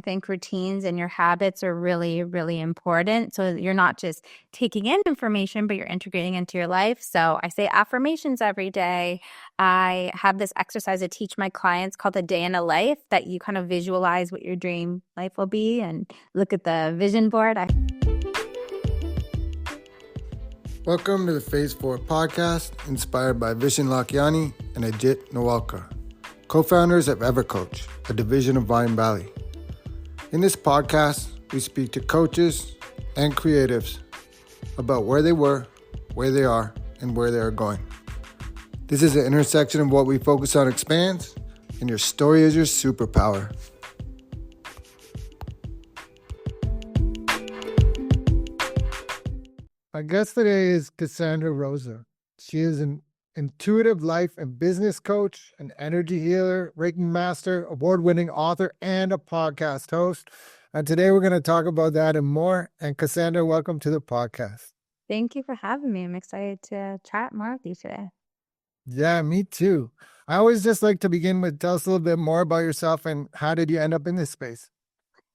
I think routines and your habits are really, really important. So you're not just taking in information, but you're integrating into your life. So I say affirmations every day. I have this exercise I teach my clients called a day in a life, that you kind of visualize what your dream life will be and look at the vision board. Welcome to the Phase 4 podcast, inspired by Vishen Lakiani and Ajit Nawalkar, co-founders of EverCoach, a division of Vine Valley. In this podcast, we speak to coaches and creatives about where they were, where they are, and where they are going. This is the intersection of what we focus on expands, and your story is your superpower. My guest today is Cassandra Rosa. She is an intuitive life and business coach, an energy healer, Reiki master, award-winning author, and a podcast host. And today we're going to talk about that and more. And Cassandra, welcome to the podcast. Thank you for having me. I'm excited to chat more with you today. Yeah, me too. I always just like to begin with, tell us a little bit more about yourself and how did you end up in this space?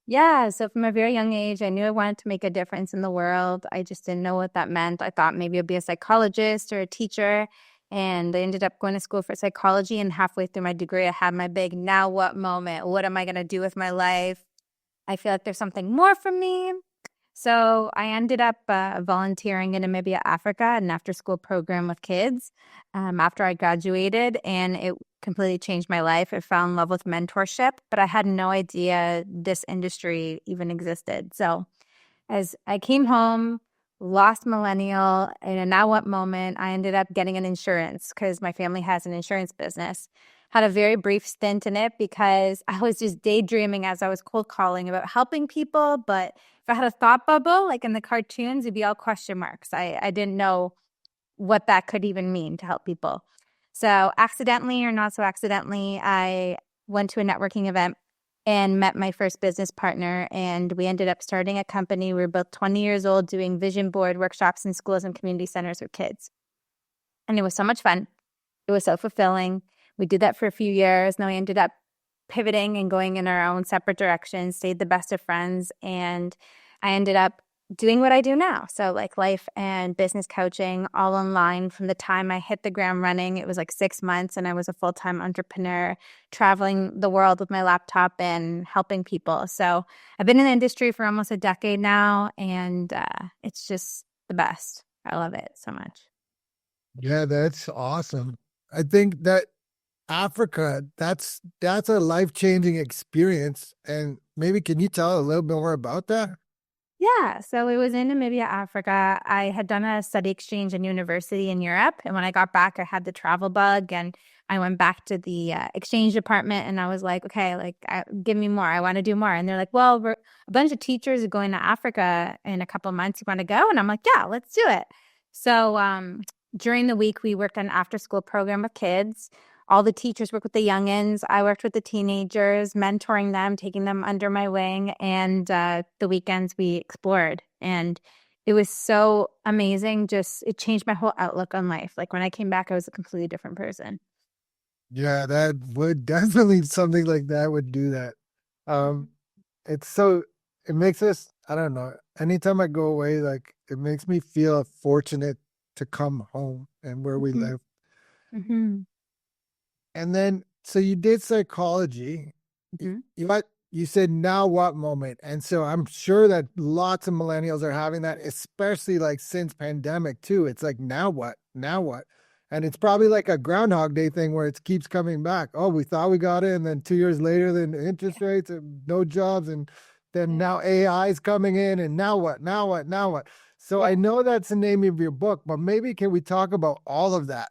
Yeah, so from a very young age, I knew I wanted to make a difference in the world. I just didn't know what that meant. I thought maybe I'd be a psychologist or a teacher. And I ended up going to school for psychology. And halfway through my degree, I had my big now what moment. What am I going to do with my life? I feel like there's something more for me. So I ended up volunteering in Namibia, Africa, an after-school program with kids after I graduated, and it completely changed my life. I fell in love with mentorship, but I had no idea this industry even existed. So as I came home, lost millennial, in a now what moment, I ended up getting an insurance because my family has an insurance business. Had a very brief stint in it because I was just daydreaming as I was cold calling about helping people. But if I had a thought bubble, like in the cartoons, it'd be all question marks. I didn't know what that could even mean to help people. So accidentally or not so accidentally, I went to a networking event and met my first business partner. And we ended up starting a company. We were both 20 years old doing vision board workshops in schools and community centers with kids. And it was so much fun. It was so fulfilling. We did that for a few years. Then we ended up pivoting and going in our own separate directions, stayed the best of friends. And I ended up doing what I do now. So like life and business coaching all online. From the time I hit the ground running, it was like 6 months and I was a full-time entrepreneur traveling the world with my laptop and helping people. So I've been in the industry for almost a decade now, and it's just the best. I love it so much. Yeah, that's awesome. I think that Africa, that's a life-changing experience. And maybe can you tell a little bit more about that? Yeah, so it was in Namibia, Africa. I had done a study exchange in university in Europe. And when I got back, I had the travel bug and I went back to the exchange department and I was like, okay, give me more. I want to do more. And they're like, well, we're a bunch of teachers are going to Africa in a couple of months. You want to go? And I'm like, yeah, let's do it. So during the week, we worked on an after-school program with kids. All the teachers work with the youngins. I worked with the teenagers, mentoring them, taking them under my wing. And the weekends we explored. And it was so amazing. Just it changed my whole outlook on life. Like when I came back, I was a completely different person. Yeah, that would definitely something like that would do that. It makes us, I don't know, anytime I go away, like it makes me feel fortunate to come home and where we live. Mm-hmm. And then, so you did psychology. Mm-hmm. You said now what moment? And so I'm sure that lots of millennials are having that, especially like since pandemic too. It's like, now what? Now what? And it's probably like a Groundhog Day thing where it keeps coming back. Oh, we thought we got it. And then 2 years later, then interest rates and no jobs. And then now AI is coming in and now what? Now what? Now what? So I know that's the name of your book, but maybe can we talk about all of that?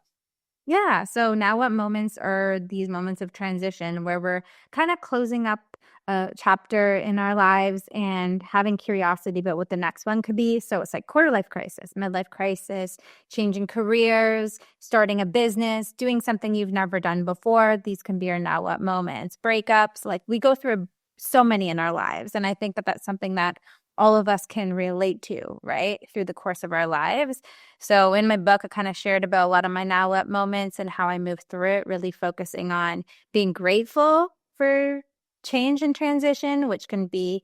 Yeah. So now what moments are these moments of transition where we're kind of closing up a chapter in our lives and having curiosity about what the next one could be. So it's like quarter life crisis, midlife crisis, changing careers, starting a business, doing something you've never done before. These can be our now what moments, breakups. Like we go through so many in our lives. And I think that that's something that all of us can relate to, right, through the course of our lives. So in my book, I kind of shared about a lot of my now what moments and how I moved through it, really focusing on being grateful for change and transition, which can be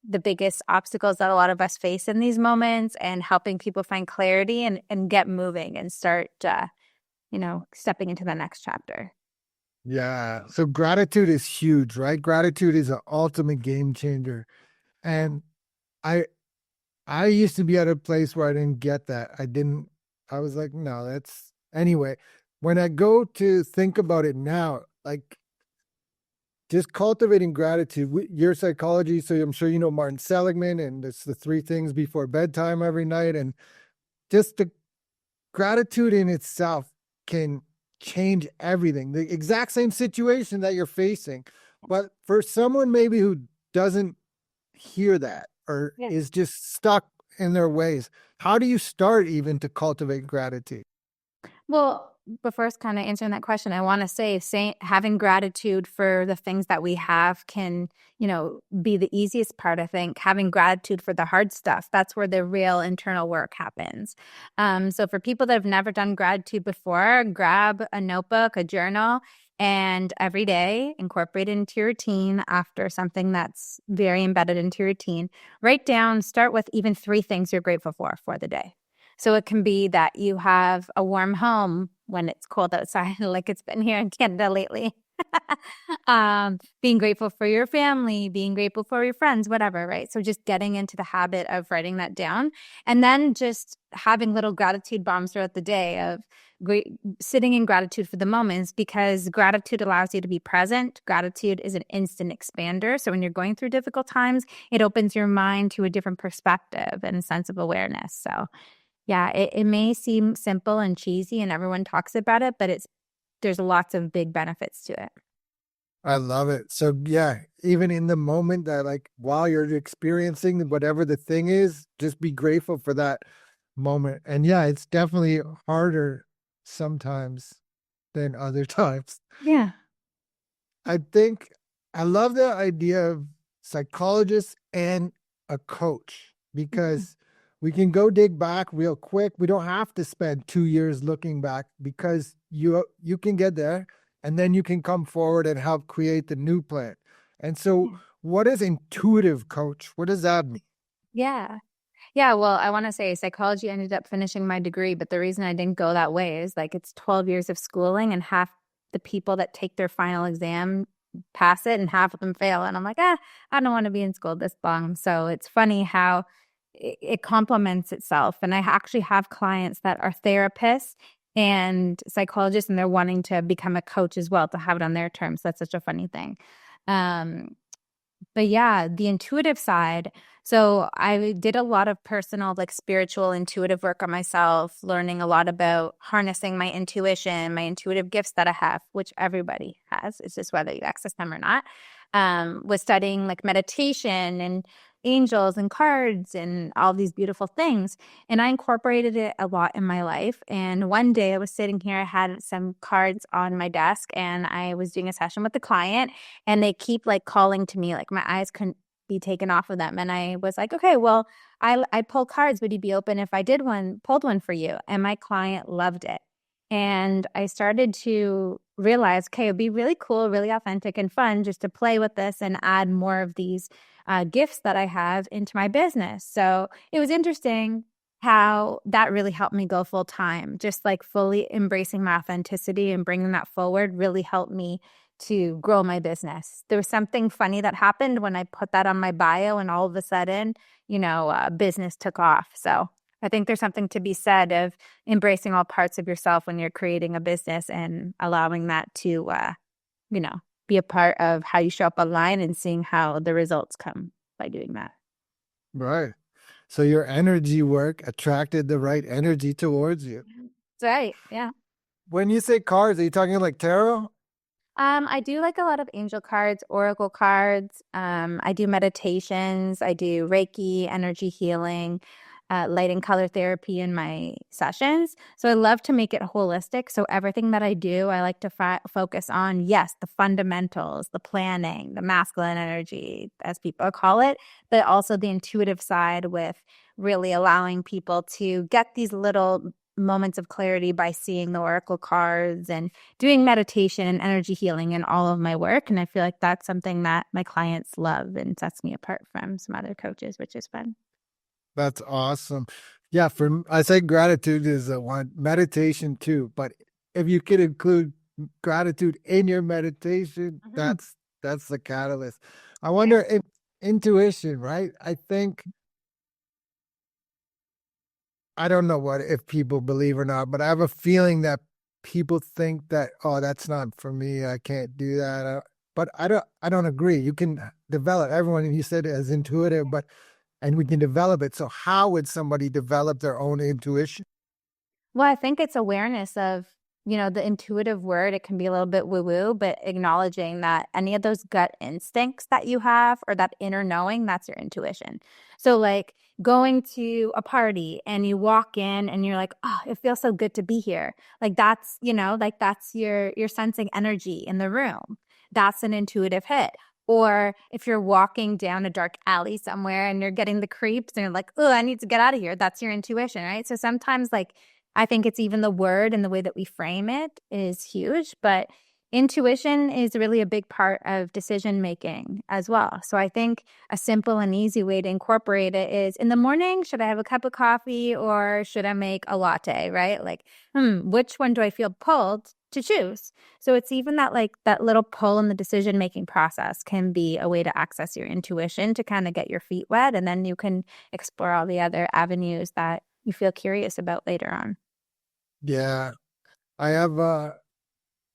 the biggest obstacles that a lot of us face in these moments, and helping people find clarity and get moving and start, stepping into the next chapter. Yeah. So gratitude is huge, right? Gratitude is an ultimate game changer. And I I used to be at a place where I didn't get that. I was like, no, that's anyway. When I go to think about it now, like just cultivating gratitude, your psychology. So I'm sure you know Martin Seligman, and it's the three things before bedtime every night. And just the gratitude in itself can change everything. The exact same situation that you're facing. But for someone maybe who doesn't hear that or Yeah. is just stuck in their ways, how do you start even to cultivate gratitude? Well, but first, kind of answering that question, I want to say having gratitude for the things that we have can, be the easiest part. I think having gratitude for the hard stuff, that's where the real internal work happens. So for people that have never done gratitude before, grab a notebook, a journal, and every day incorporate it into your routine after something that's very embedded into your routine. Write down, start with even 3 things you're grateful for the day. So it can be that you have a warm home when it's cold outside, like it's been here in Canada lately. Being grateful for your family, being grateful for your friends, whatever, right? So just getting into the habit of writing that down, and then just having little gratitude bombs throughout the day of sitting in gratitude for the moments, because gratitude allows you to be present. Gratitude is an instant expander. So when you're going through difficult times, it opens your mind to a different perspective and sense of awareness. So yeah, it may seem simple and cheesy and everyone talks about it, but there's lots of big benefits to it. I love it. So yeah, even in the moment that like while you're experiencing whatever the thing is, just be grateful for that moment. And yeah, it's definitely harder sometimes than other times. Yeah. I think I love the idea of psychologists and a coach Mhm. because we can go dig back real quick. We don't have to spend 2 years looking back because you can get there and then you can come forward and help create the new plan. And so, Yeah. what is intuitive coach? What does that mean? Yeah. Yeah, well, I want to say psychology ended up finishing my degree, but the reason I didn't go that way is like it's 12 years of schooling, and half the people that take their final exam pass it and half of them fail. And I'm like, I don't want to be in school this long. So it's funny how it complements itself. And I actually have clients that are therapists and psychologists, and they're wanting to become a coach as well to have it on their terms. That's such a funny thing. Um, but yeah, the intuitive side. So I did a lot of personal, like spiritual, intuitive work on myself, learning a lot about harnessing my intuition, my intuitive gifts that I have, which everybody has. It's just whether you access them or not. Was studying like meditation and angels and cards and all these beautiful things. And I incorporated it a lot in my life. And one day I was sitting here, I had some cards on my desk, and I was doing a session with the client, and they keep like calling to me, like my eyes couldn't be taken off of them. And I was like, okay, well, I pull cards. Would you be open if I pulled one for you? And my client loved it. And I started to realize, okay, it'd be really cool, really authentic and fun just to play with this and add more of these gifts that I have into my business. So it was interesting how that really helped me go full time. Just like fully embracing my authenticity and bringing that forward really helped me to grow my business. There was something funny that happened when I put that on my bio, and all of a sudden, business took off. So I think there's something to be said of embracing all parts of yourself when you're creating a business and allowing that to, you know, be a part of how you show up online and seeing how the results come by doing that. Right. So your energy work attracted the right energy towards you. That's right. Yeah. When you say cards, are you talking like tarot? I do like a lot of angel cards, oracle cards. I do meditations. I do Reiki, energy healing, light and color therapy in my sessions. So I love to make it holistic. So everything that I do, I like to focus on, yes, the fundamentals, the planning, the masculine energy, as people call it, but also the intuitive side with really allowing people to get these little moments of clarity by seeing the oracle cards and doing meditation and energy healing in all of my work. And I feel like that's something that my clients love and sets me apart from some other coaches, which is fun. That's awesome. Yeah, I say gratitude is a one, meditation too, but if you could include gratitude in your meditation, Mhm. that's the catalyst. I Yeah. wonder if intuition, right? I think I don't know what if people believe or not, but I have a feeling that people think that, oh, that's not for me. I can't do that. But I don't agree. You can develop everyone you said is intuitive, but and we can develop it. So how would somebody develop their own intuition? Well, I think it's awareness of, the intuitive word. It can be a little bit woo woo, but acknowledging that any of those gut instincts that you have or that inner knowing, that's your intuition. So, like going to a party and you walk in and you're like, oh, it feels so good to be here. Like that's you're sensing energy in the room. That's an intuitive hit. Or if you're walking down a dark alley somewhere and you're getting the creeps and you're like, oh, I need to get out of here. That's your intuition, right? So sometimes like I think it's even the word and the way that we frame it is huge, but intuition is really a big part of decision making as well. So I think a simple and easy way to incorporate it is in the morning, should I have a cup of coffee or should I make a latte, right? Like, which one do I feel pulled to choose? So it's even that like that little pull in the decision making process can be a way to access your intuition to kind of get your feet wet and then you can explore all the other avenues that you feel curious about later on. Yeah, I have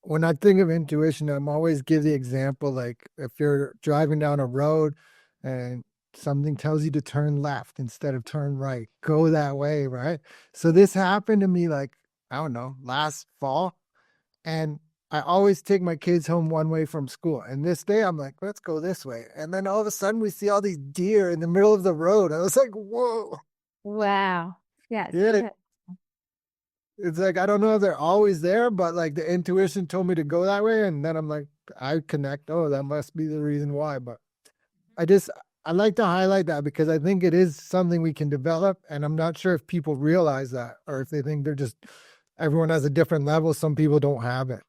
when I think of intuition, I'm always give the example like if you're driving down a road and something tells you to turn left instead of turn right, go that way, right? So this happened to me like, I don't know, last fall. And I always take my kids home one way from school. And this day I'm like, let's go this way. And then all of a sudden we see all these deer in the middle of the road. I was like, whoa. Wow. Yes. Yeah, it's like I don't know if they're always there, but like the intuition told me to go that way, and then I'm like, I connect. Oh, that must be the reason why. But I just I like to highlight that because I think it is something we can develop, and I'm not sure if people realize that or if they think they're just everyone has a different level. Some people don't have it.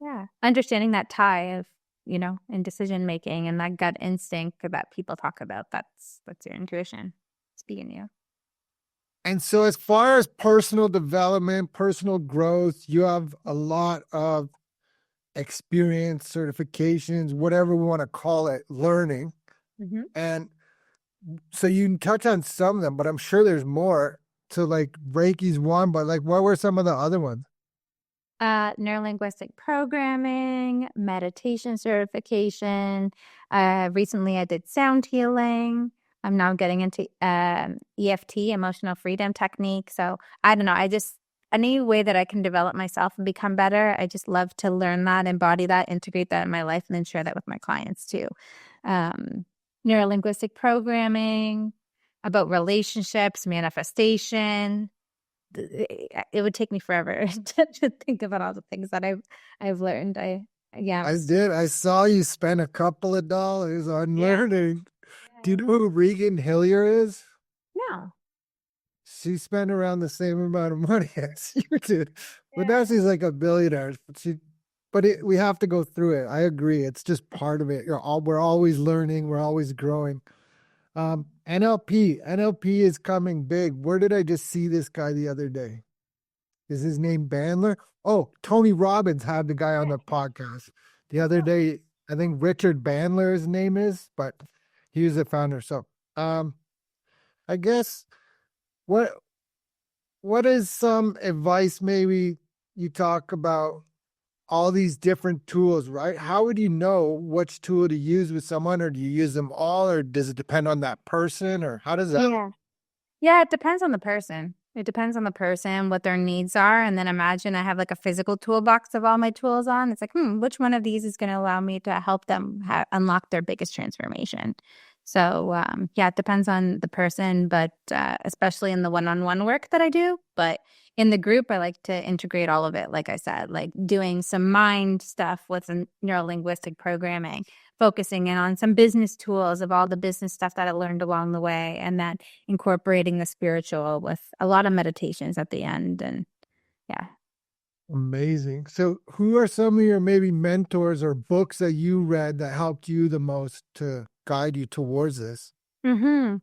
Yeah. Understanding that tie of, in decision making and that gut instinct that people talk about, that's your intuition speaking to you. And so, as far as personal development, personal growth, you have a lot of experience, certifications, whatever we want to call it, learning. Mhm. And so you can touch on some of them, but I'm sure there's more. So like Reiki's one, but like what were some of the other ones? Neurolinguistic programming, meditation certification. Recently, I did sound healing. I'm now getting into EFT, emotional freedom technique. So I don't know. Any way that I can develop myself and become better, I just love to learn that, embody that, integrate that in my life, and then share that with my clients too. Um, Neurolinguistic programming, about relationships, manifestation, it would take me forever to think about all the things that I've learned. Yeah, I did. I saw you spend a couple of dollars on yeah, learning. Do you yeah. know who Regan Hillier is? No, She spent around the same amount of money as you did. But now yeah, she's like a billionaire. We have to go through it. I agree. It's just part of it. We're always learning. We're always growing. NLP is coming big. Where did I just see this guy the other day? Is his name Bandler? Oh, Tony Robbins had the guy on the podcast the other oh, day. I think Richard Bandler his name is, but he was the founder. So, um, I guess what what is some advice maybe you talk about all these different tools, right? How would you know which tool to use with someone, or do you use them all, or does it depend on that person, or how does that? yeah. Yeah, it depends on the person. It depends on the person, what their needs are. And then imagine I have like a physical toolbox of all my tools on. It's like, which one of these is going to allow me to help them unlock their biggest transformation? So, yeah, it depends on the person, but especially in the one-on-one work that I do. But in the group, I like to integrate all of it. Like I said, like doing some mind stuff with some neuro-linguistic programming, focusing in on some business tools of all the business stuff that I learned along the way, and then incorporating the spiritual with a lot of meditations at the end. And yeah. Amazing. So, who are some of your maybe mentors or books that you read that helped you the most to guide you towards this? Mm-hmm.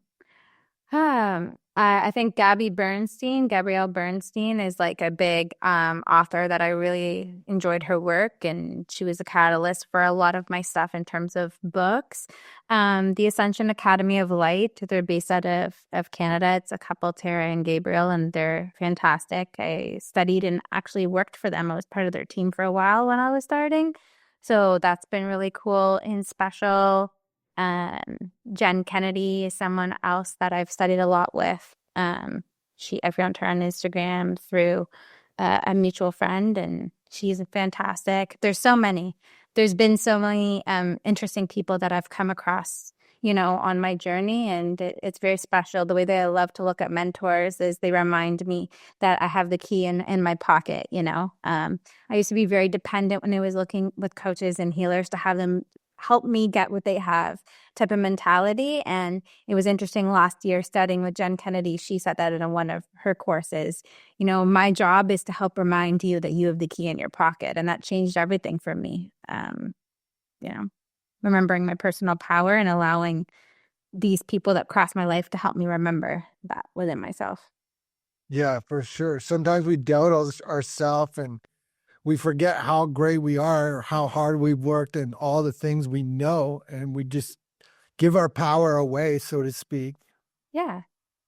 I think Gabrielle Bernstein is like a big author that I really enjoyed her work, and she was a catalyst for a lot of my stuff in terms of books. The Ascension Academy of Light, they're based out of Canada. It's a couple, Tara and Gabriel, and they're fantastic. I studied and actually worked for them. I was part of their team for a while when I was starting. So that's been really cool and special. Jen Kennedy is someone else that I've studied a lot with. I found her on Instagram through a mutual friend, and she's fantastic. There's so many. There's been so many interesting people that I've come across, on my journey, and it's very special. The way that I love to look at mentors is they remind me that I have the key in my pocket. I used to be very dependent when I was looking with coaches and healers to have them help me get what they have type of mentality. And it was interesting last year studying with Jen Kennedy. She said that in one of her courses, my job is to help remind you that you have the key in your pocket. And that changed everything for me. You know, remembering my personal power and allowing these people that cross my life to help me remember that within myself. Yeah, for sure. Sometimes we doubt ourselves and we forget how great we are, or how hard we've worked, and all the things we know, and we just give our power away, so to speak. Yeah.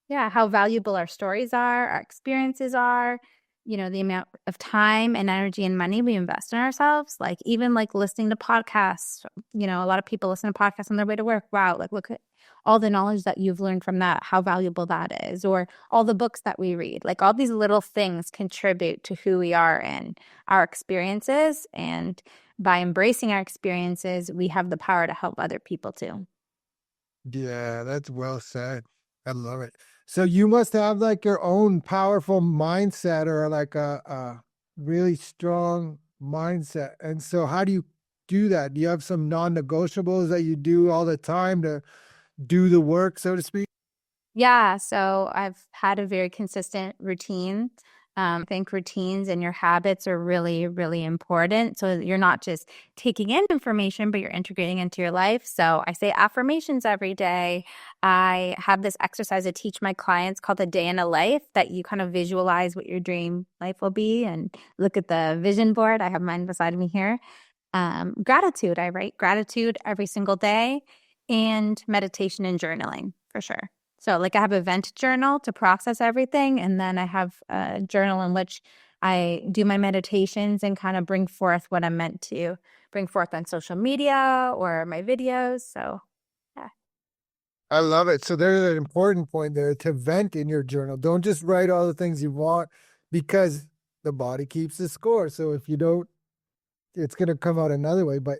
Yeah, how valuable our stories are, our experiences are, the amount of time and energy and money we invest in ourselves. Like even like listening to podcasts, a lot of people listen to podcasts on their way to work. Wow, like look at all the knowledge that you've learned from that, how valuable that is, or all the books that we read. Like all these little things contribute to who we are and our experiences. And by embracing our experiences, we have the power to help other people too. Yeah, that's well said. I love it. So you must have like your own powerful mindset, or like a really strong mindset. And so how do you do that? Do you have some non-negotiables that you do all the time to do the work, so to speak? Yeah, so I've had a very consistent routine. I think routines and your habits are really, really important. So you're not just taking in information, but you're integrating into your life. So I say affirmations every day. I have this exercise I teach my clients called the day in a life, that you kind of visualize what your dream life will be and look at the vision board. I have mine beside me here. Gratitude. I write gratitude every single day, and meditation and journaling for sure. So like I have a vent journal to process everything. And then I have a journal in which I do my meditations and kind of bring forth what I'm meant to bring forth on social media or my videos. So yeah. I love it. So there's an important point there, to vent in your journal. Don't just write all the things you want, because the body keeps the score. So if you don't, it's going to come out another way. But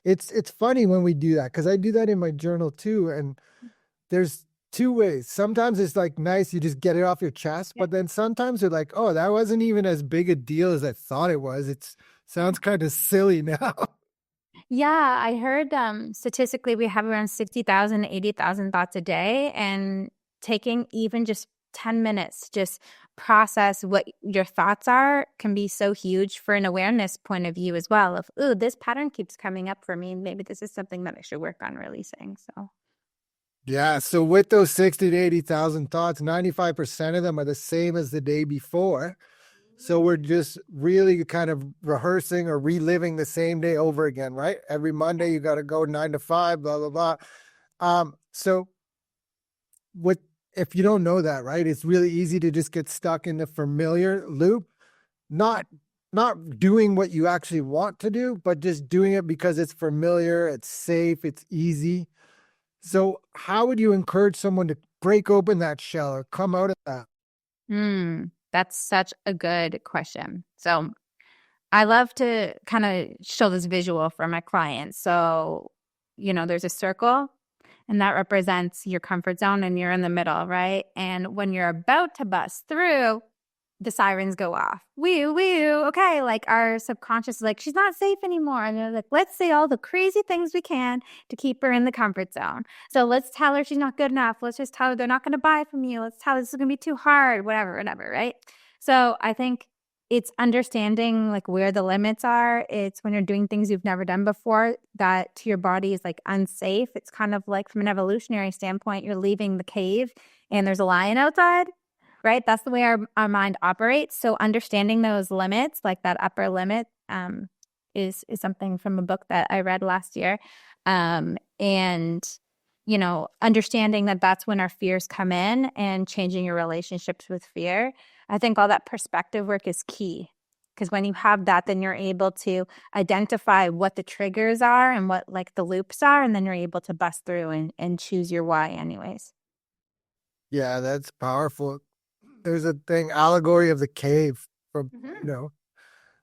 it's funny when we do that, because I do that in my journal too. And there's two ways. Sometimes it's like nice, you just get it off your chest, Yeah. but then sometimes you're like, oh, that wasn't even as big a deal as I thought it was. It sounds kind of silly now. Yeah, I heard statistically we have around 60,000, 80,000 thoughts a day, and taking even just 10 minutes to just process what your thoughts are can be so huge for an awareness point of view as well of, ooh, this pattern keeps coming up for me. Maybe this is something that I should work on releasing. So Yeah. So with those 60 to 80,000 thoughts, 95% of them are the same as the day before. So we're just really kind of rehearsing or reliving the same day over again, right? Every Monday you got to go 9 to 5, blah blah blah. So what if you don't know that, right? It's really easy to just get stuck in the familiar loop, not not doing what you actually want to do, but just doing it because it's familiar, it's safe, it's easy. So how would you encourage someone to break open that shell or come out of that? that's such a good question. So I love to kind of show this visual for my clients. So, there's a circle, and that represents your comfort zone, and you're in the middle, right? And when you're about to bust through, the sirens go off. Woo, woo. Okay. Like our subconscious is like, she's not safe anymore. And they're like, let's say all the crazy things we can to keep her in the comfort zone. So let's tell her she's not good enough. Let's just tell her they're not going to buy from you. Let's tell her this is going to be too hard, whatever, whatever. Right. So I think it's understanding like where the limits are. It's when you're doing things you've never done before that to your body is like unsafe. It's kind of like from an evolutionary standpoint, you're leaving the cave and there's a lion outside, right? That's the way our mind operates. So understanding those limits, like that upper limit, is something from a book that I read last year. And understanding that that's when our fears come in and changing your relationships with fear. I think all that perspective work is key because when you have that, then you're able to identify what the triggers are and what like the loops are, and then you're able to bust through and choose your why anyways. Yeah, that's powerful. There's a thing, allegory of the cave from, Mm-hmm.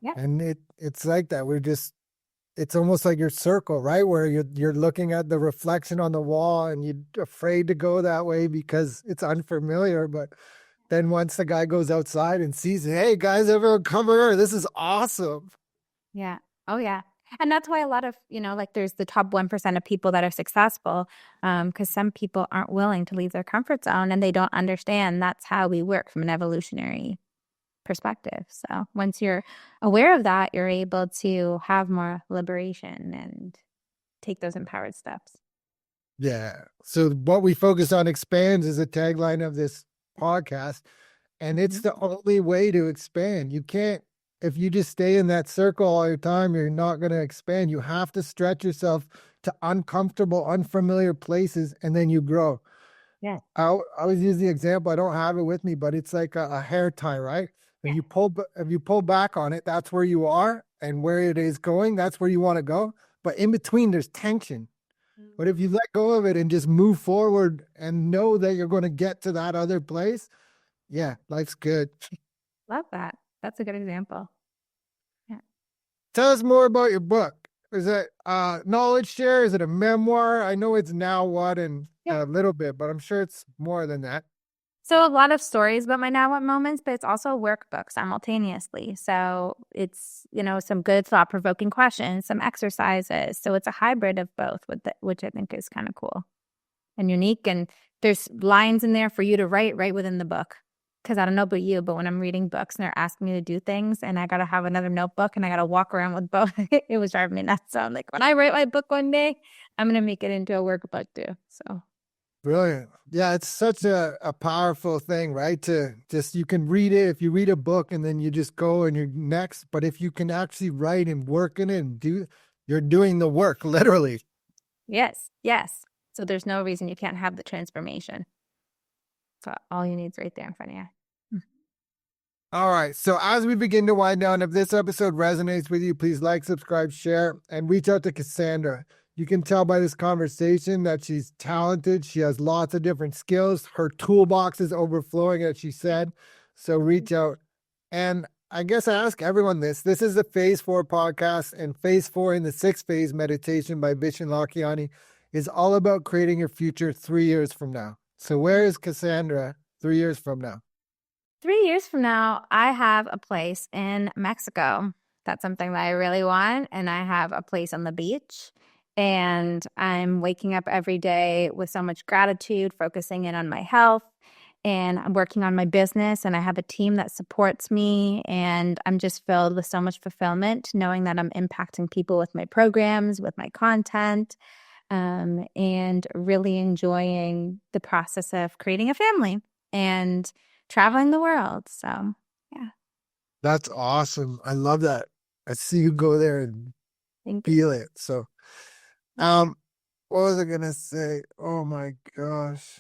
Yeah. and it's like that. It's almost like your circle, right? Where you're looking at the reflection on the wall and you're afraid to go that way because it's unfamiliar. But then once the guy goes outside and sees, hey guys, everyone come here. This is awesome. Yeah. Oh, yeah. And that's why a lot of, like there's the top 1% of people that are successful because some people aren't willing to leave their comfort zone and they don't understand that's how we work from an evolutionary perspective. So once you're aware of that, you're able to have more liberation and take those empowered steps. Yeah. So what we focus on expands is a tagline of this podcast. And it's Mhm. the only way to expand. You can't, if you just stay in that circle all the time, you're not going to expand. You have to stretch yourself to uncomfortable, unfamiliar places, and then you grow. Yeah. I always use the example. I don't have it with me, but it's like a hair tie, right? Yeah. If you pull back on it, that's where you are, and where it is going, that's where you want to go. But in between, there's tension. But if you let go of it and just move forward and know that you're going to get to that other place, yeah, life's good. Love that. That's a good example. Yeah. Tell us more about your book. Is it knowledge share? Is it a memoir? I know it's now what and Yeah. a little bit, but I'm sure it's more than that. So a lot of stories about my now what moments, but it's also a workbook simultaneously. So it's, some good thought provoking questions, some exercises. So it's a hybrid of both, which I think is kind of cool and unique. And there's lines in there for you to write right within the book. Because I don't know about you, but when I'm reading books and they're asking me to do things and I got to have another notebook and I got to walk around with both, it was driving me nuts. So I'm like, when I write my book one day, I'm going to make it into a workbook too. So Brilliant. Yeah, it's such a powerful thing, right? To just, you can read it if you read a book and then you just go and you're next. But if you can actually write and work in it and you're doing the work, literally. yes, yes. So there's no reason you can't have the transformation. So all you need is right there in front of you. All right. So as we begin to wind down, if this episode resonates with you, please like, subscribe, share, and reach out to Cassandra. You can tell by this conversation that she's talented. She has lots of different skills. Her toolbox is overflowing, as she said. So reach out. And I guess I ask everyone this. This is the Phase 4 podcast, and Phase 4 in the 6th phase meditation by Vishen Lakhiani is all about creating your future 3 years from now. So where is Cassandra 3 years from now? 3 years from now, I have a place in Mexico. That's something that I really want. And I have a place on the beach. And I'm waking up every day with so much gratitude, focusing in on my health. And I'm working on my business. And I have a team that supports me. And I'm just filled with so much fulfillment, knowing that I'm impacting people with my programs, with my content, and really enjoying the process of creating a family and traveling the world. So, yeah. That's awesome. I love that. I see you go there and Thank you. feel it. So, um, what was I gonna say? Oh my gosh.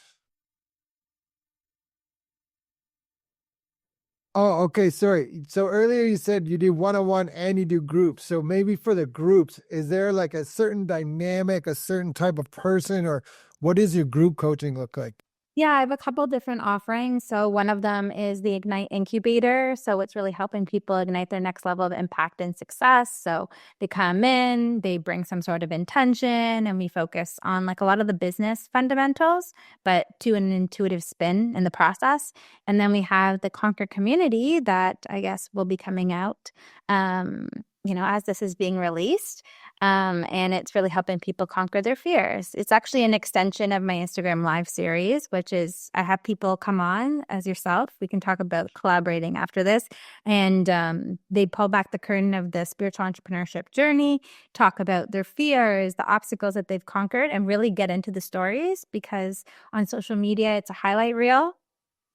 Oh, okay. Sorry. So earlier you said you do one-on-one and you do groups. So maybe for the groups, is there like a certain dynamic, a certain type of person, or what does your group coaching look like? Yeah, I have a couple different offerings. So one of them is the Ignite Incubator. So it's really helping people ignite their next level of impact and success. So they come in, they bring some sort of intention, and we focus on like a lot of the business fundamentals, but to an intuitive spin in the process. And then we have the Conquer community that I guess will be coming out, um, as this is being released. And it's really helping people conquer their fears. It's actually an extension of my Instagram live series, which is I have people come on as yourself. We can talk about collaborating after this. And they pull back the curtain of the spiritual entrepreneurship journey, talk about their fears, the obstacles that they've conquered, and really get into the stories because on social media, it's a highlight reel,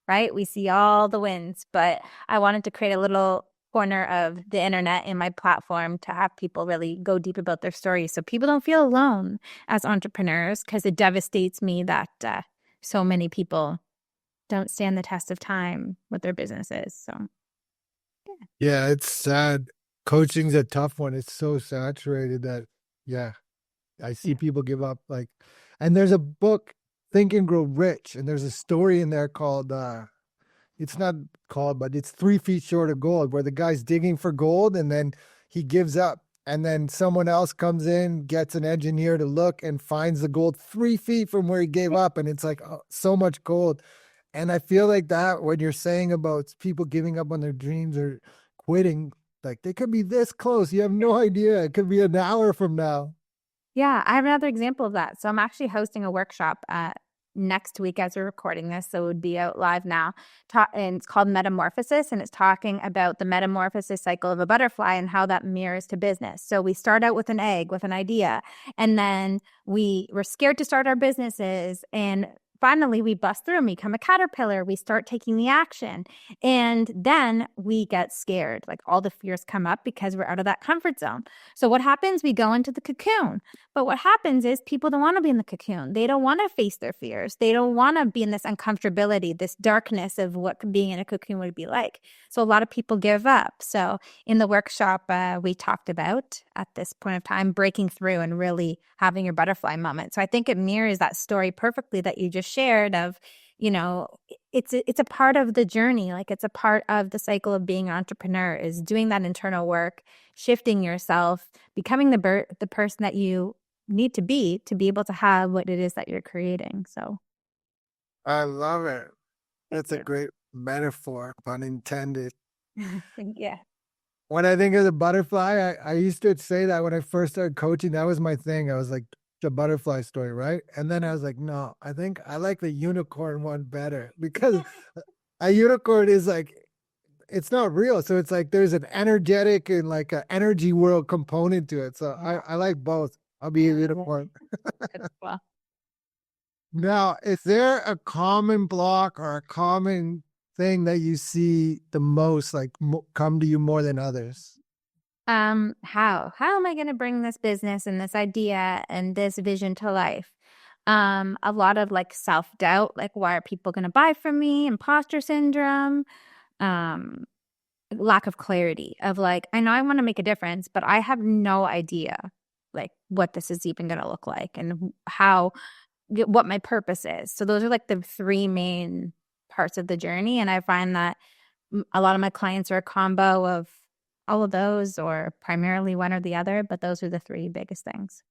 right? We see all the wins, but I wanted to create a little corner of the internet in my platform to have people really go deep about their stories so people don't feel alone as entrepreneurs because it devastates me that so many people don't stand the test of time with their businesses. So, Yeah, it's sad. Coaching's a tough one. It's so saturated that, yeah, I see yeah. people give up. Like, and there's a book, Think and Grow Rich, and there's a story in there called it's not called, but it's 3 feet short of gold, where the guy's digging for gold and then he gives up. And then someone else comes in, gets an engineer to look and finds the gold 3 feet from where he gave up. And it's like, oh, so much gold. And I feel like that when you're saying about people giving up on their dreams or quitting, like they could be this close. You have no idea. It could be an hour from now. Yeah, I have another example of that. So I'm actually hosting a workshop next week as we're recording this. So it would be out live now. And it's called Metamorphosis. And it's talking about the metamorphosis cycle of a butterfly and how that mirrors to business. So we start out with an egg, with an idea, and then we're scared to start our businesses. And finally, we bust through and become a caterpillar. We start taking the action. And then we get scared. Like all the fears come up because we're out of that comfort zone. So what happens? We go into the cocoon. But what happens is people don't want to be in the cocoon. They don't want to face their fears. They don't want to be in this uncomfortability, this darkness of what being in a cocoon would be like. So a lot of people give up. So in the workshop, we talked about at this point of time breaking through and really having your butterfly moment. So I think it mirrors that story perfectly that you just shared of, it's a part of the journey. Like it's a part of the cycle of being an entrepreneur is doing that internal work, shifting yourself, becoming the person that you need to be able to have what it is that you're creating. So I love it. thank That's a you. great metaphor, pun intended. Yeah. When I think of the butterfly, I used to say that when I first started coaching, that was my thing. I was like, the butterfly story, right? And then I was like, no, I think I like the unicorn one better because a unicorn is like, it's not real. So it's like there's an energetic and like an energy world component to it. So Yeah. I like both. I'll be a unicorn. Well, Now, is there a common block or a common thing that you see the most, like come to you more than others? how am I going to bring this business and this idea and this vision to life? A lot of like self-doubt, like why are people going to buy from me? Imposter syndrome, um, lack of clarity of like, I know I want to make a difference, but I have no idea like what this is even going to look like and what my purpose is. So those are like the three main parts of the journey. And I find that a lot of my clients are a combo of all of those or primarily one or the other, but those are the three biggest things.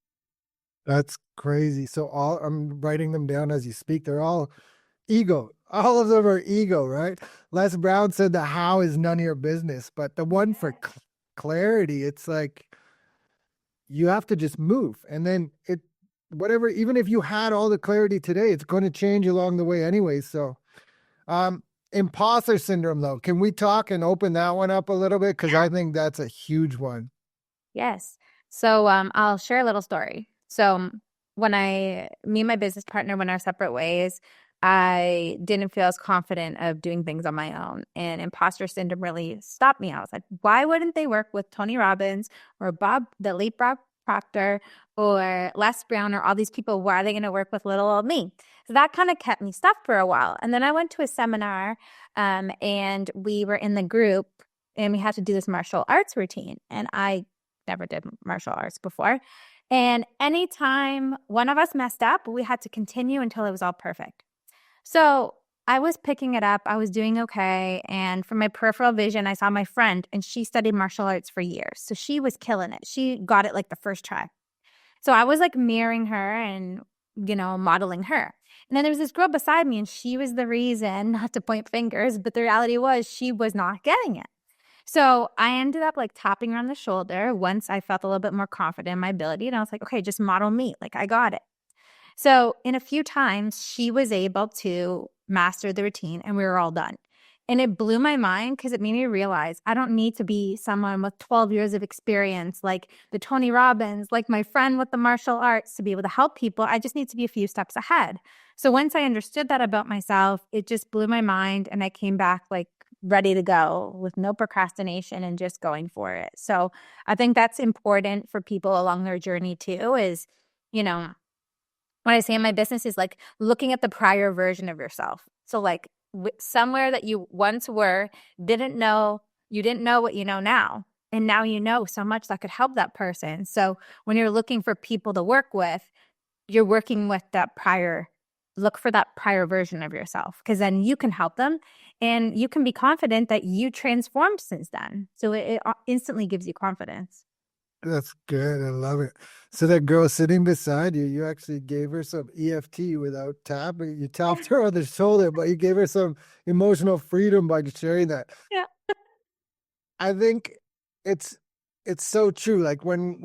That's crazy. So all I'm writing them down as you speak. They're all ego. All of them are ego, right? Les Brown said the how is none of your business, but the one for clarity, it's like you have to just move, and then it whatever. Even if you had all the clarity today, it's going to change along the way anyway. So, um, imposter syndrome, though, can we talk and open that one up a little bit? Because I think that's a huge one. Yes. So I'll share a little story. So me and my business partner went our separate ways, I didn't feel as confident of doing things on my own. And imposter syndrome really stopped me. I was like, why wouldn't they work with Tony Robbins or the late Bob Proctor or Les Brown or all these people? Why are they going to work with little old me? So that kind of kept me stuck for a while. And then I went to a seminar and we were in the group and we had to do this martial arts routine. And I never did martial arts before. And anytime one of us messed up, we had to continue until it was all perfect. So I was picking it up. I was doing okay. And from my peripheral vision, I saw my friend and she studied martial arts for years. So she was killing it. She got it like the first try. So I was like mirroring her and, modeling her. And then there was this girl beside me and she was the reason, not to point fingers, but the reality was she was not getting it. So I ended up like tapping her on the shoulder once I felt a little bit more confident in my ability. And I was like, okay, just model me. Like I got it. So in a few times, she was able to master the routine and we were all done. And it blew my mind because it made me realize I don't need to be someone with 12 years of experience like the Tony Robbins, like my friend with the martial arts to be able to help people. I just need to be a few steps ahead. So once I understood that about myself, it just blew my mind and I came back like ready to go with no procrastination and just going for it. So I think that's important for people along their journey too is, you know, what I say in my business is like looking at the prior version of yourself. So like somewhere that you once were, you didn't know what you know now. And now you know so much that could help that person. So when you're looking for people to work with, you're working with look for that prior version of yourself because then you can help them and you can be confident that you transformed since then. So it instantly gives you confidence. That's good. I love it. So that girl sitting beside you, you actually gave her some EFT without tapping. You tapped her on the shoulder, but you gave her some emotional freedom by sharing that. Yeah. I think it's it's so true. Like when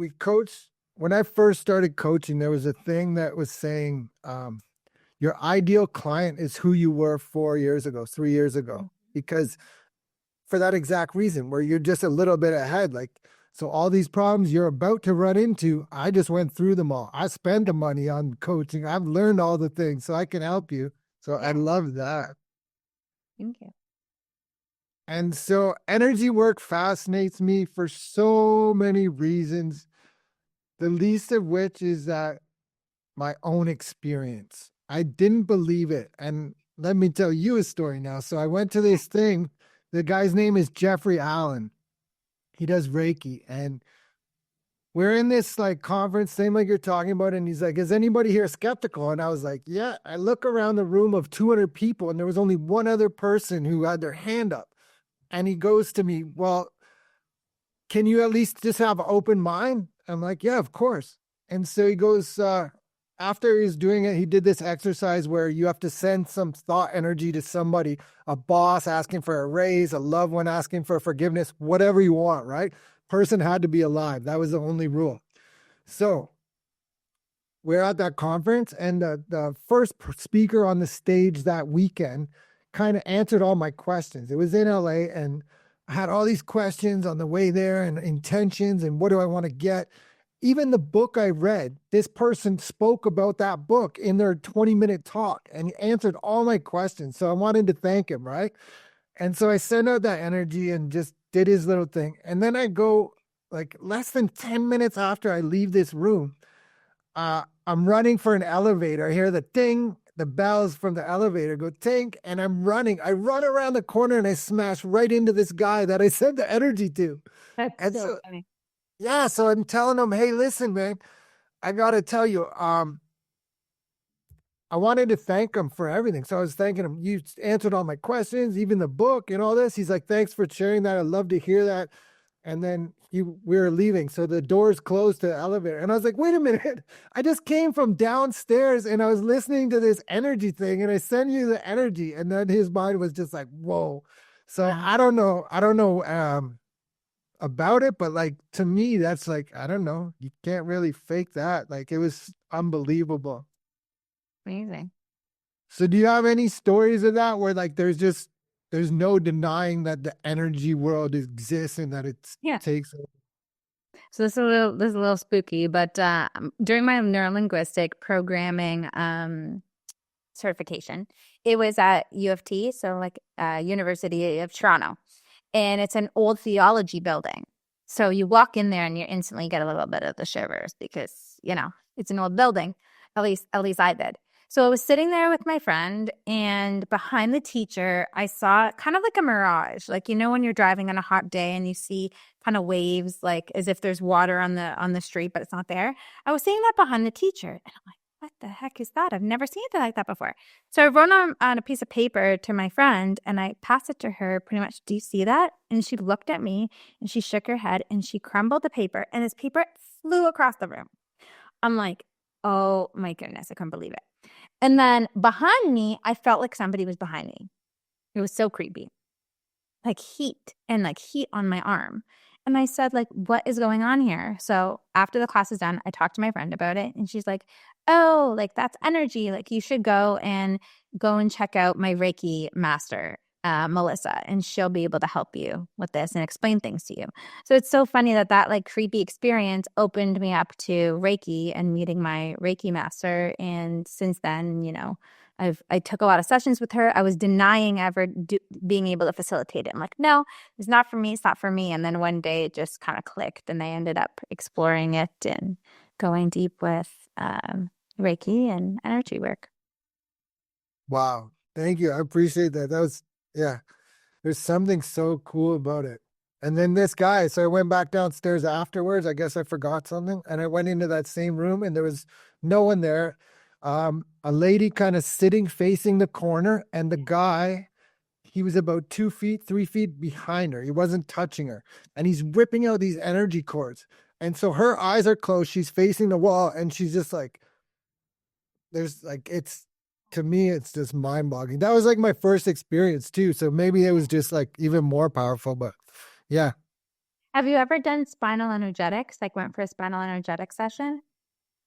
I first started coaching, there was a thing that was saying, your ideal client is who you were 4 years ago, 3 years ago, because for that exact reason, where you're just a little bit ahead. Like, so all these problems you're about to run into, I just went through them all. I spent the money on coaching. I've learned all the things, so I can help you. So I Yeah. love that. Thank you. And so energy work fascinates me for so many reasons, the least of which is that my own experience. I didn't believe it. And let me tell you a story now. So I went to this thing. The guy's name is Jeffrey Allen. He does Reiki. And we're in this like conference, same like you're talking about. And he's like, is anybody here skeptical? And I was like, yeah. I look around the room of 200 people and there was only one other person who had their hand up. And he goes to me, well, can you at least just have an open mind? I'm like, yeah, of course. And so he goes, after he's doing it, he did this exercise where you have to send some thought energy to somebody, a boss asking for a raise, a loved one asking for forgiveness, whatever you want, right? Person had to be alive. That was the only rule. So we're at that conference, and the first speaker on the stage that weekend kind of answered all my questions. It was in LA, and I had all these questions on the way there and intentions and what do I want to get. Even the book I read, this person spoke about that book in their 20-minute talk and he answered all my questions. So I wanted to thank him, right? And so I sent out that energy and just did his little thing. And then I go like less than 10 minutes after I leave this room, I'm running for an elevator. I hear the ding, the bells from the elevator go tink, and I'm running. I run around the corner and I smash right into this guy that I sent the energy to. That's And so so, funny. yeah, so I'm telling him, hey, listen, man, I gotta tell you, I wanted to thank him for everything. So I was thanking him. You answered all my questions, even the book and all this. He's like, thanks for sharing that. I'd love to hear that. And then we were leaving. So the doors closed to the elevator. And I was like, wait a minute. I just came from downstairs and I was listening to this energy thing and I sent you the energy. And then his mind was just like, whoa. So Wow. I don't know about it, but like to me, that's like, I don't know. You can't really fake that. Like it was unbelievable. Amazing. So do you have any stories of that where like there's no denying that the energy world exists and that it Yeah. takes So this is a little spooky, but during my neurolinguistic programming certification, it was at U of T, so like University of Toronto, and it's an old theology building. So you walk in there and you instantly get a little bit of the shivers because it's an old building. At least I did. So I was sitting there with my friend, and behind the teacher, I saw kind of like a mirage, like when you're driving on a hot day and you see kind of waves, like as if there's water on the street, but it's not there. I was seeing that behind the teacher, and I'm like, what the heck is that? I've never seen anything like that before. So I wrote on a piece of paper to my friend and I passed it to her pretty much. Do you see that? And she looked at me and she shook her head and she crumbled the paper and this paper flew across the room. I'm like, oh my goodness, I couldn't believe it. And then behind me, I felt like somebody was behind me. It was so creepy, like heat on my arm. And I said, like, what is going on here? So after the class is done, I talked to my friend about it. And she's like, oh, like that's energy. Like you should go and check out my Reiki master, Melissa, and she'll be able to help you with this and explain things to you. So it's so funny that like creepy experience opened me up to Reiki and meeting my Reiki master. And since then, I took a lot of sessions with her. I was denying ever being able to facilitate it. I'm like, no, it's not for me. It's not for me. And then one day it just kind of clicked and I ended up exploring it and going deep with Reiki and energy work. Wow. Thank you. I appreciate that. That was, yeah, there's something so cool about it. And then this guy, so I went back downstairs afterwards. I guess I forgot something. And I went into that same room and there was no one there. A lady kind of sitting facing the corner, and the guy, he was about 2 feet, 3 feet behind her. He wasn't touching her. And he's ripping out these energy cords. And so her eyes are closed. She's facing the wall and she's just like, there's like, it's, to me, it's just mind boggling. That was like my first experience too. So maybe it was just like even more powerful, but yeah. Have you ever done spinal energetics? Like went for a spinal energetic session?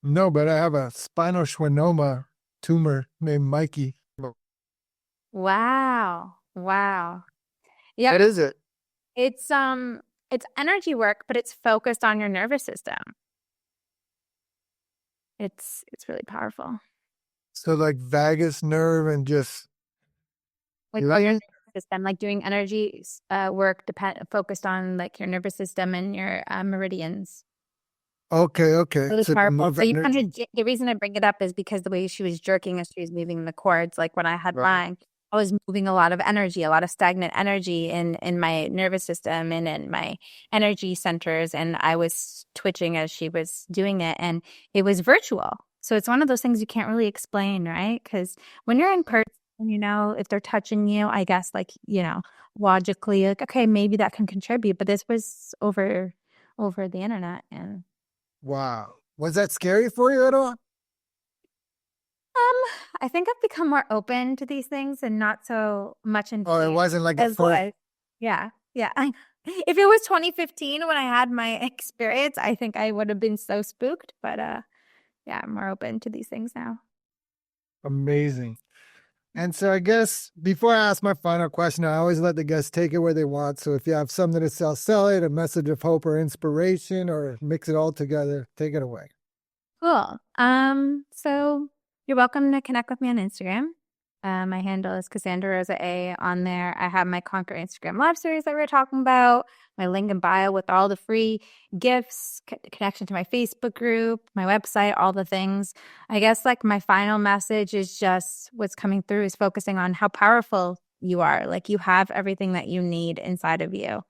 No, but I have a spinal schwannoma tumor named Mikey. Wow. Wow. What Yep. is it? It's energy work, but it's focused on your nervous system. It's really powerful. So like vagus nerve and just Like all your nervous system, like doing energy work focused on like your nervous system and your meridians. okay. Really So powerful. move So you energy. kind of the reason I bring it up is because the way she was jerking as she was moving the cords, like when I had mine, I was moving a lot of energy, a lot of stagnant energy in my nervous system and in my energy centers, and I was twitching as she was doing it, and it was virtual. So it's one of those things you can't really explain, right? Because when you're in person, if they're touching you, I guess like, logically, like, okay, maybe that can contribute, but this was over the internet and Wow. Was that scary for you at all? I think I've become more open to these things and not so much in Oh, it fear wasn't like a as first. was. Yeah. Yeah. If it was 2015 when I had my experience, I think I would have been so spooked. But yeah, I'm more open to these things now. Amazing. And so I guess before I ask my final question, I always let the guests take it where they want. So if you have something to sell it, a message of hope or inspiration, or mix it all together, take it away. Cool. So you're welcome to connect with me on Instagram. My handle is Cassandra Rosa A on there. I have my Conquer Instagram live series that we were talking about, my link in bio with all the free gifts, connection to my Facebook group, my website, all the things. I guess like my final message is just what's coming through is focusing on how powerful you are. Like you have everything that you need inside of you.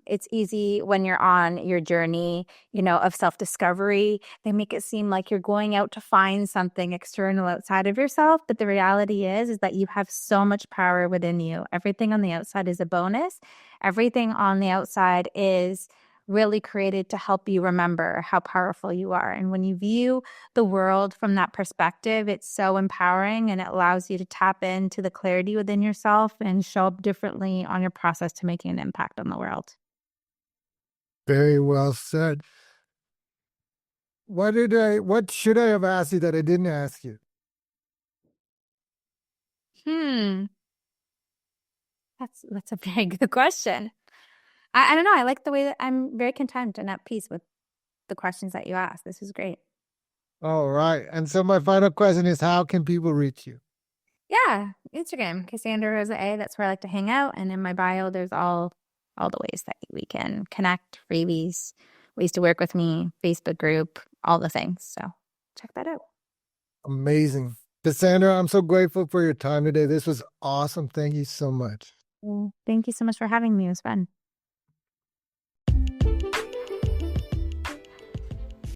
It's easy when you're on your journey, of self-discovery. They make it seem like you're going out to find something external outside of yourself. But the reality is that you have so much power within you. Everything on the outside is a bonus. Everything on the outside is really created to help you remember how powerful you are. And when you view the world from that perspective, it's so empowering and it allows you to tap into the clarity within yourself and show up differently on your process to making an impact on the world. Very well said. What should I have asked you that I didn't ask you? Hmm. That's a very good question. I don't know. I like the way that I'm very content and at peace with the questions that you asked. This is great. All right. And so my final question is, how can people reach you? Yeah, Instagram, Cassandra Rosa A. That's where I like to hang out. And in my bio, there's all the ways that we can connect, freebies, ways to work with me, Facebook group, all the things. So check that out. Amazing. Cassandra, I'm so grateful for your time today. This was awesome. Thank you so much. Well, thank you so much for having me. It was fun.